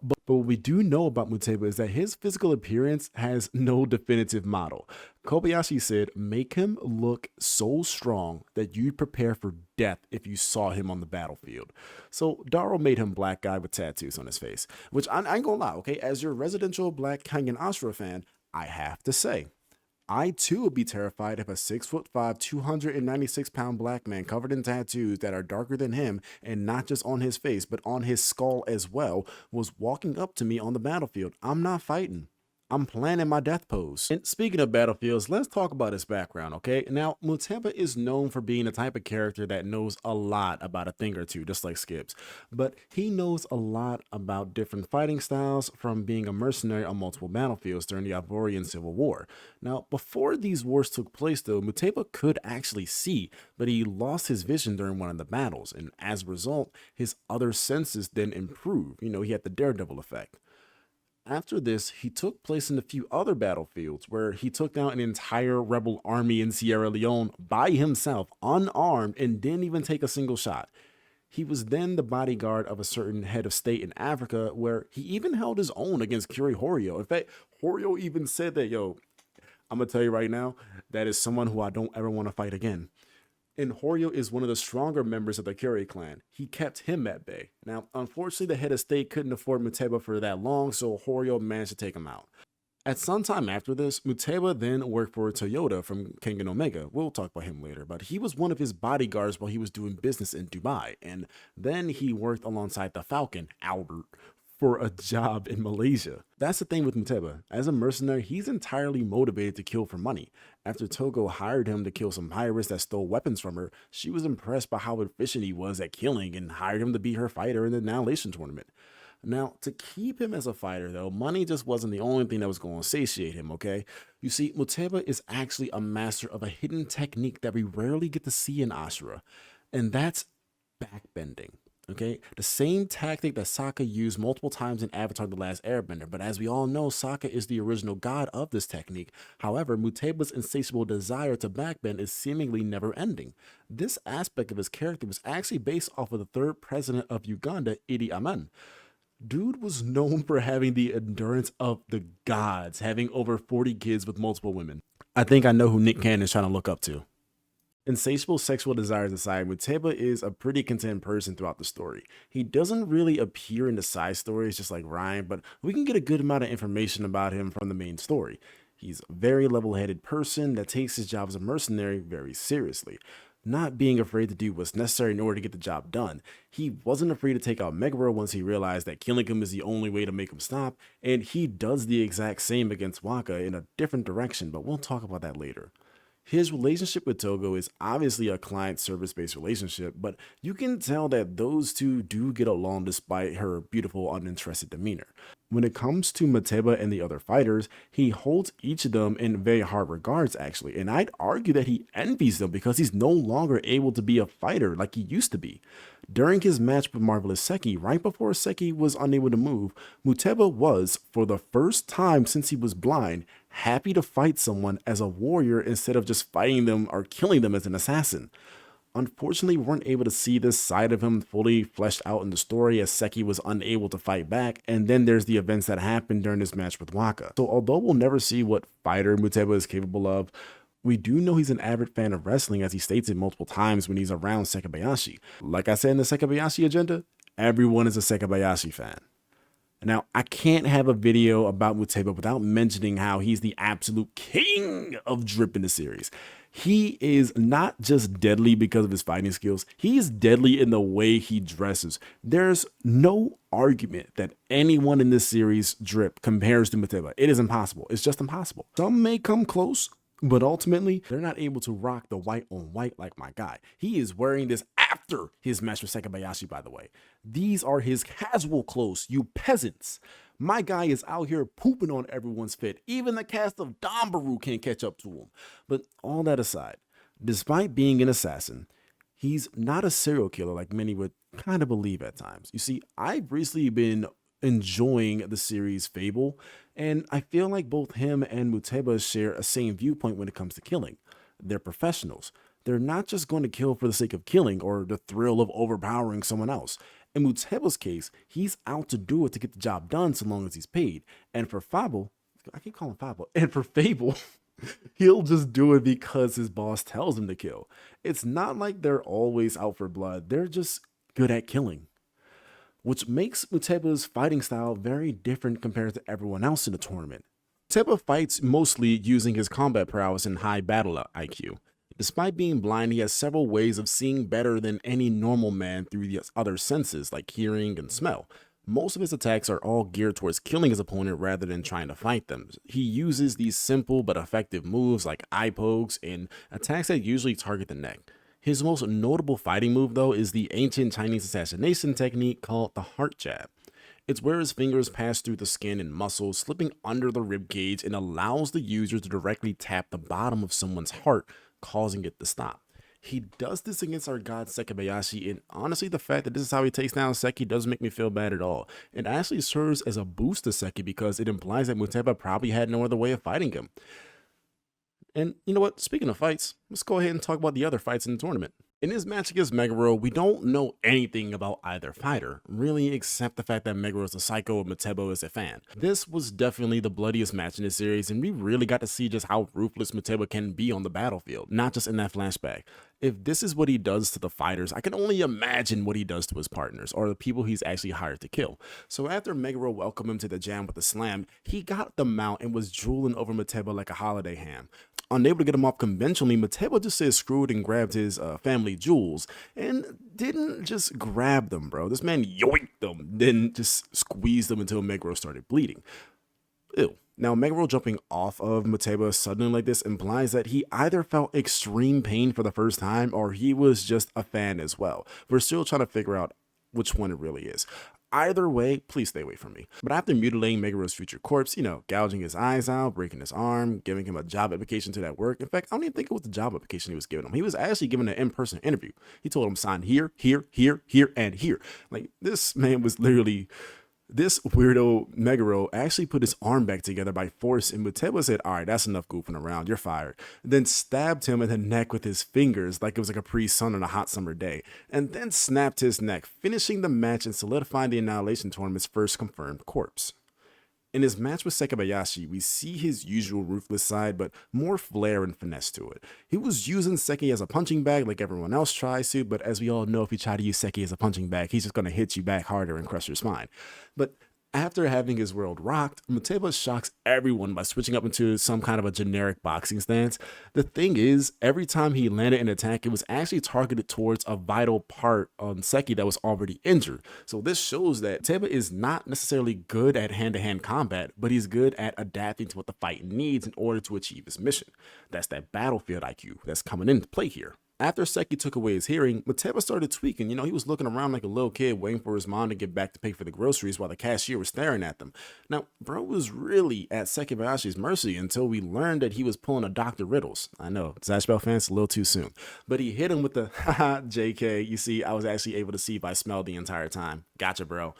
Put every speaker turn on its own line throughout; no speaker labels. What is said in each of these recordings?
But what we do know about Muteba is that his physical appearance has no definitive model. Kobayashi said, make him look so strong that you'd prepare for death if you saw him on the battlefield. So Daro made him black guy with tattoos on his face, which I ain't gonna lie, okay? As your residential black Kengan Ashura fan, I have to say, I too would be terrified if a 6'5", 296-pound black man covered in tattoos that are darker than him and not just on his face, but on his skull as well, was walking up to me on the battlefield. I'm not fighting. I'm planning my death pose. And speaking of battlefields, let's talk about his background, okay? Now, MUTEBA is known for being the type of character that knows a lot about a thing or two, just like Skips. But he knows a lot about different fighting styles from being a mercenary on multiple battlefields during the Ivorian Civil War. Now, before these wars took place though, MUTEBA could actually see, but he lost his vision during one of the battles, and as a result, his other senses then improved. You know, he had the daredevil effect. After this, he took place in a few other battlefields where he took down an entire rebel army in Sierra Leone by himself, unarmed, and didn't even take a single shot. He was then the bodyguard of a certain head of state in Africa, where he even held his own against Curie Horio. In fact, Horio even said that, yo, I'm gonna tell you right now, that is someone who I don't ever want to fight again. And Horio is one of the stronger members of the Curie clan. He kept him at bay. Now, unfortunately, the head of state couldn't afford MUTEBA for that long, so Horio managed to take him out. At some time after this, MUTEBA then worked for Toyota from Kengan Omega. We'll talk about him later, but he was one of his bodyguards while he was doing business in Dubai. And then he worked alongside the Falcon, Albert, for a job in Malaysia. That's the thing with MUTEBA. As a mercenary, he's entirely motivated to kill for money. After Togo hired him to kill some pirates that stole weapons from her, she was impressed by how efficient he was at killing and hired him to be her fighter in the Annihilation tournament. Now, to keep him as a fighter though, money just wasn't the only thing that was going to satiate him, okay? You see, MUTEBA is actually a master of a hidden technique that we rarely get to see in Ashura, and that's backbending. Okay, the same tactic that Sokka used multiple times in Avatar: The Last Airbender, but as we all know, Sokka is the original god of this technique. However, MUTEBA's insatiable desire to backbend is seemingly never ending. This aspect of his character was actually based off of the third president of Uganda, Idi Amin. Dude was known for having the endurance of the gods, having over 40 kids with multiple women. I think I know who Nick Cannon is trying to look up to. Insatiable sexual desires aside, MUTEBA is a pretty content person throughout the story. He doesn't really appear in the side stories just like Ryan, but we can get a good amount of information about him from the main story. He's a very level-headed person that takes his job as a mercenary very seriously, not being afraid to do what's necessary in order to get the job done. He wasn't afraid to take out Meguro once he realized that killing him is the only way to make him stop, and he does the exact same against Waka in a different direction, but we'll talk about that later. His relationship with Togo is obviously a client service-based relationship, but you can tell that those two do get along despite her beautiful, uninterested demeanor. When it comes to MUTEBA and the other fighters, he holds each of them in very high regards actually, and I'd argue that he envies them because he's no longer able to be a fighter like he used to be. During his match with Marvelous Seki, right before Seki was unable to move, MUTEBA was, for the first time since he was blind, happy to fight someone as a warrior instead of just fighting them or killing them as an assassin. Unfortunately, we weren't able to see this side of him fully fleshed out in the story as Seki was unable to fight back, and then there's the events that happened during his match with Waka. So although we'll never see what fighter MUTEBA is capable of, we do know he's an avid fan of wrestling, as he states it multiple times when he's around Sekibayashi. Like I said in the Sekibayashi agenda, everyone is a Sekibayashi fan. Now, I can't have a video about MUTEBA without mentioning how he's the absolute king of drip in the series. He is not just deadly because of his fighting skills, he is deadly in the way he dresses. There's no argument that anyone in this series drip compares to MUTEBA. It is impossible. It's just impossible. Some may come close, but ultimately, they're not able to rock the white on white like my guy. He is wearing this after his match with Sekibayashi, by the way. These are his casual clothes, you peasants. My guy is out here pooping on everyone's fit. Even the cast of Dambaru can't catch up to him. But all that aside, despite being an assassin, he's not a serial killer like many would kind of believe at times. You see, I've recently been enjoying the series Fable, and I feel like both him and MUTEBA share a same viewpoint when it comes to killing. They're professionals. They're not just going to kill for the sake of killing or the thrill of overpowering someone else. In MUTEBA's case, he's out to do it to get the job done so long as he's paid. And for Fable, I keep calling Fable, and for Fable, he'll just do it because his boss tells him to kill. It's not like they're always out for blood. They're just good at killing, which makes MUTEBA's fighting style very different compared to everyone else in the tournament. MUTEBA fights mostly using his combat prowess and high battle IQ. Despite being blind, he has several ways of seeing better than any normal man through the other senses like hearing and smell. Most of his attacks are all geared towards killing his opponent rather than trying to fight them. He uses these simple but effective moves like eye pokes and attacks that usually target the neck. His most notable fighting move, though, is the ancient Chinese assassination technique called the heart jab. It's where his fingers pass through the skin and muscles, slipping under the rib cage, and allows the user to directly tap the bottom of someone's heart, causing it to stop. He does this against our god Sekibayashi, and honestly, the fact that this is how he takes down Seki doesn't make me feel bad at all. It actually serves as a boost to Seki because it implies that MUTEBA probably had no other way of fighting him. And you know what? Speaking of fights, let's go ahead and talk about the other fights in the tournament. In his match against Meguro, we don't know anything about either fighter, really, except the fact that Meguro is a psycho and MUTEBA is a fan. This was definitely the bloodiest match in the series, and we really got to see just how ruthless MUTEBA can be on the battlefield, not just in that flashback. If this is what he does to the fighters, I can only imagine what he does to his partners, or the people he's actually hired to kill. So after Meguro welcomed him to the jam with a slam, he got the mount and was drooling over MUTEBA like a holiday ham. Unable to get him off conventionally, MUTEBA just said screw it and grabbed his family jewels, and didn't just grab them, bro. This man yoinked them, then just squeezed them until Meguro started bleeding. Ew. Now, Meguro jumping off of MUTEBA suddenly like this implies that he either felt extreme pain for the first time or he was just a fan as well. We're still trying to figure out which one it really is. Either way, please stay away from me. But after mutilating Meguro's future corpse, gouging his eyes out, breaking his arm, giving him a job application to that work. In fact, I don't even think it was the job application he was giving him. He was actually giving an in-person interview. He told him sign here, here, here, here, and here. Like, this man was literally... This weirdo Meguro actually put his arm back together by force, and MUTEBA said, all right, that's enough goofing around, you're fired. Then stabbed him in the neck with his fingers like it was a Capri Sun on a hot summer day, and then snapped his neck, finishing the match and solidifying the Annihilation Tournament's first confirmed corpse. In his match with Sekibayashi, we see his usual ruthless side, but more flair and finesse to it. He was using Seki as a punching bag like everyone else tries to, but as we all know, if you try to use Seki as a punching bag, he's just going to hit you back harder and crush your spine. But after having his world rocked, MUTEBA shocks everyone by switching up into some kind of a generic boxing stance. The thing is, every time he landed an attack, it was actually targeted towards a vital part on Seki that was already injured. So this shows that MUTEBA is not necessarily good at hand-to-hand combat, but he's good at adapting to what the fight needs in order to achieve his mission. That's that battlefield IQ that's coming into play here. After Seki took away his hearing, MUTEBA started tweaking. He was looking around like a little kid waiting for his mom to get back to pay for the groceries while the cashier was staring at them. Now, bro was really at Sekibayashi's mercy until we learned that he was pulling a Dr. Riddles. I know, Zatch Bell fans, a little too soon. But he hit him with the, haha, JK. You see, I was actually able to see by smell the entire time. Gotcha, bro.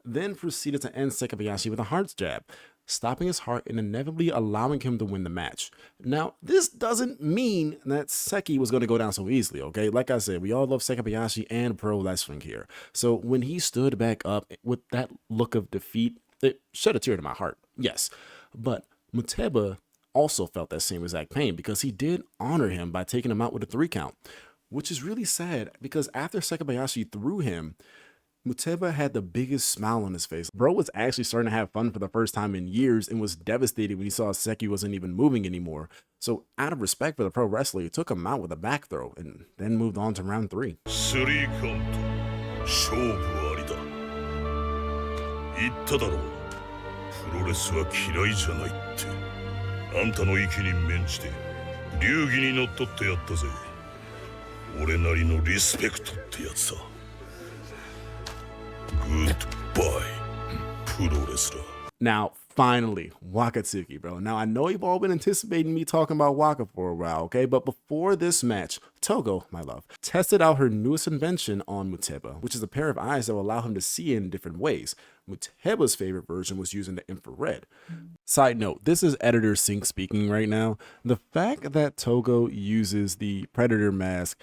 Then proceeded to end Sekibayashi with a heart jab, stopping his heart and inevitably allowing him to win the match. Now, this doesn't mean that Seki was going to go down so easily, okay? Like I said, we all love Sekibayashi and pro wrestling here. So when he stood back up with that look of defeat, it shed a tear to my heart, yes. But MUTEBA also felt that same exact pain because he did honor him by taking him out with a 3 count, which is really sad because after Sekibayashi threw him, MUTEBA had the biggest smile on his face. Bro was actually starting to have fun for the first time in years and was devastated when he saw Seki wasn't even moving anymore. So out of respect for the pro wrestler, he took him out with a back throw and then moved on to round 3.
3カウント勝負ありだ言っただろうプロレスは嫌いじゃないってあんたの息に免じて流儀にのっとってやったぜ俺なりのリスペクトってやつさ Goodbye, pro wrestler.
Now, finally, Wakatsuki, bro. Now, I know you've all been anticipating me talking about Waka for a while, okay? But before this match, Togo, my love, tested out her newest invention on MUTEBA, which is a pair of eyes that will allow him to see in different ways. MUTEBA's favorite version was using the infrared. Side note, this is Editor Sync speaking right now. The fact that Togo uses the Predator mask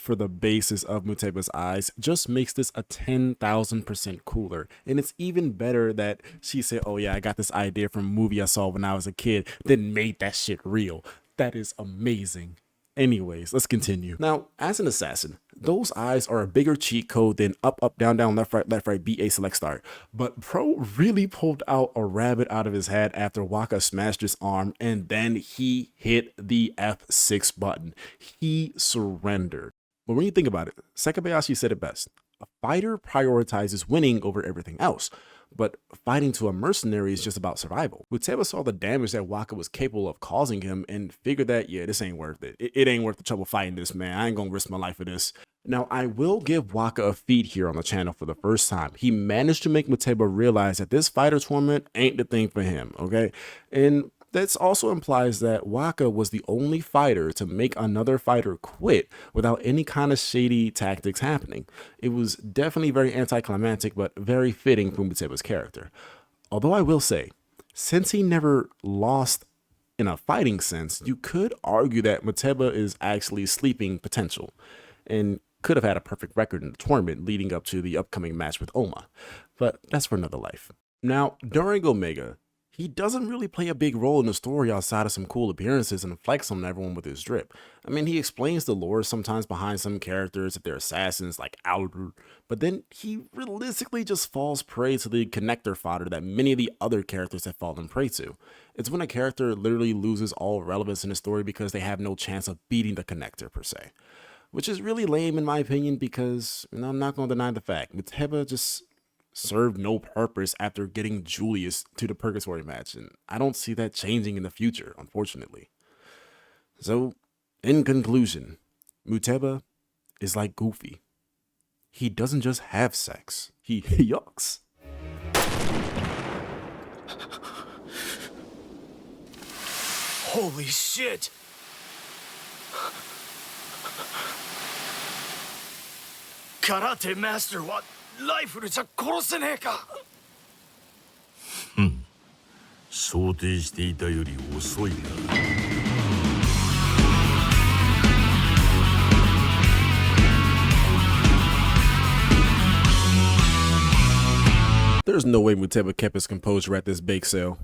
for the basis of MUTEBA's eyes just makes this a 10,000% cooler. And it's even better that she said, oh yeah, I got this idea from a movie I saw when I was a kid, then made that shit real. That is amazing. Anyways, let's continue. Now, as an assassin, those eyes are a bigger cheat code than up, up, down, down, left, right, BA, select, start. But Pro really pulled out a rabbit out of his hat after Waka smashed his arm, and then he hit the F6 button. He surrendered. But when you think about it, Sekibayashi said it best. A fighter prioritizes winning over everything else, but fighting to a mercenary is just about survival. Muteba saw the damage that Waka was capable of causing him and figured that, yeah, this ain't worth it. It ain't worth the trouble fighting this, man. I ain't gonna risk my life for this. Now, I will give Waka a feat here on the channel for the first time. He managed to make Muteba realize that this fighter tournament ain't the thing for him, okay? And this also implies that Waka was the only fighter to make another fighter quit without any kind of shady tactics happening. It was definitely very anticlimactic, but very fitting for Muteba's character. Although I will say, since he never lost in a fighting sense, you could argue that Muteba is actually sleeping potential and could have had a perfect record in the tournament leading up to the upcoming match with Oma, but that's for another life. Now, during Omega, he doesn't really play a big role in the story outside of some cool appearances and flex on everyone with his drip. I mean, he explains the lore sometimes behind some characters that they're assassins like Alder, but then he realistically just falls prey to the connector fodder that many of the other characters have fallen prey to. It's when a character literally loses all relevance in the story because they have no chance of beating the connector per se. Which is really lame in my opinion because, you know, I'm not going to deny the fact, Muteba just served no purpose after getting Julius to the Purgatory match, and I don't see that changing in the future, unfortunately. So, in conclusion, Muteba is like Goofy. He doesn't just have sex, he yucks.
Holy shit! Karate Master はライフルじゃ殺せねえか。
想定していたより遅いな。
There's no way Muteba kept his composure at this bake sale.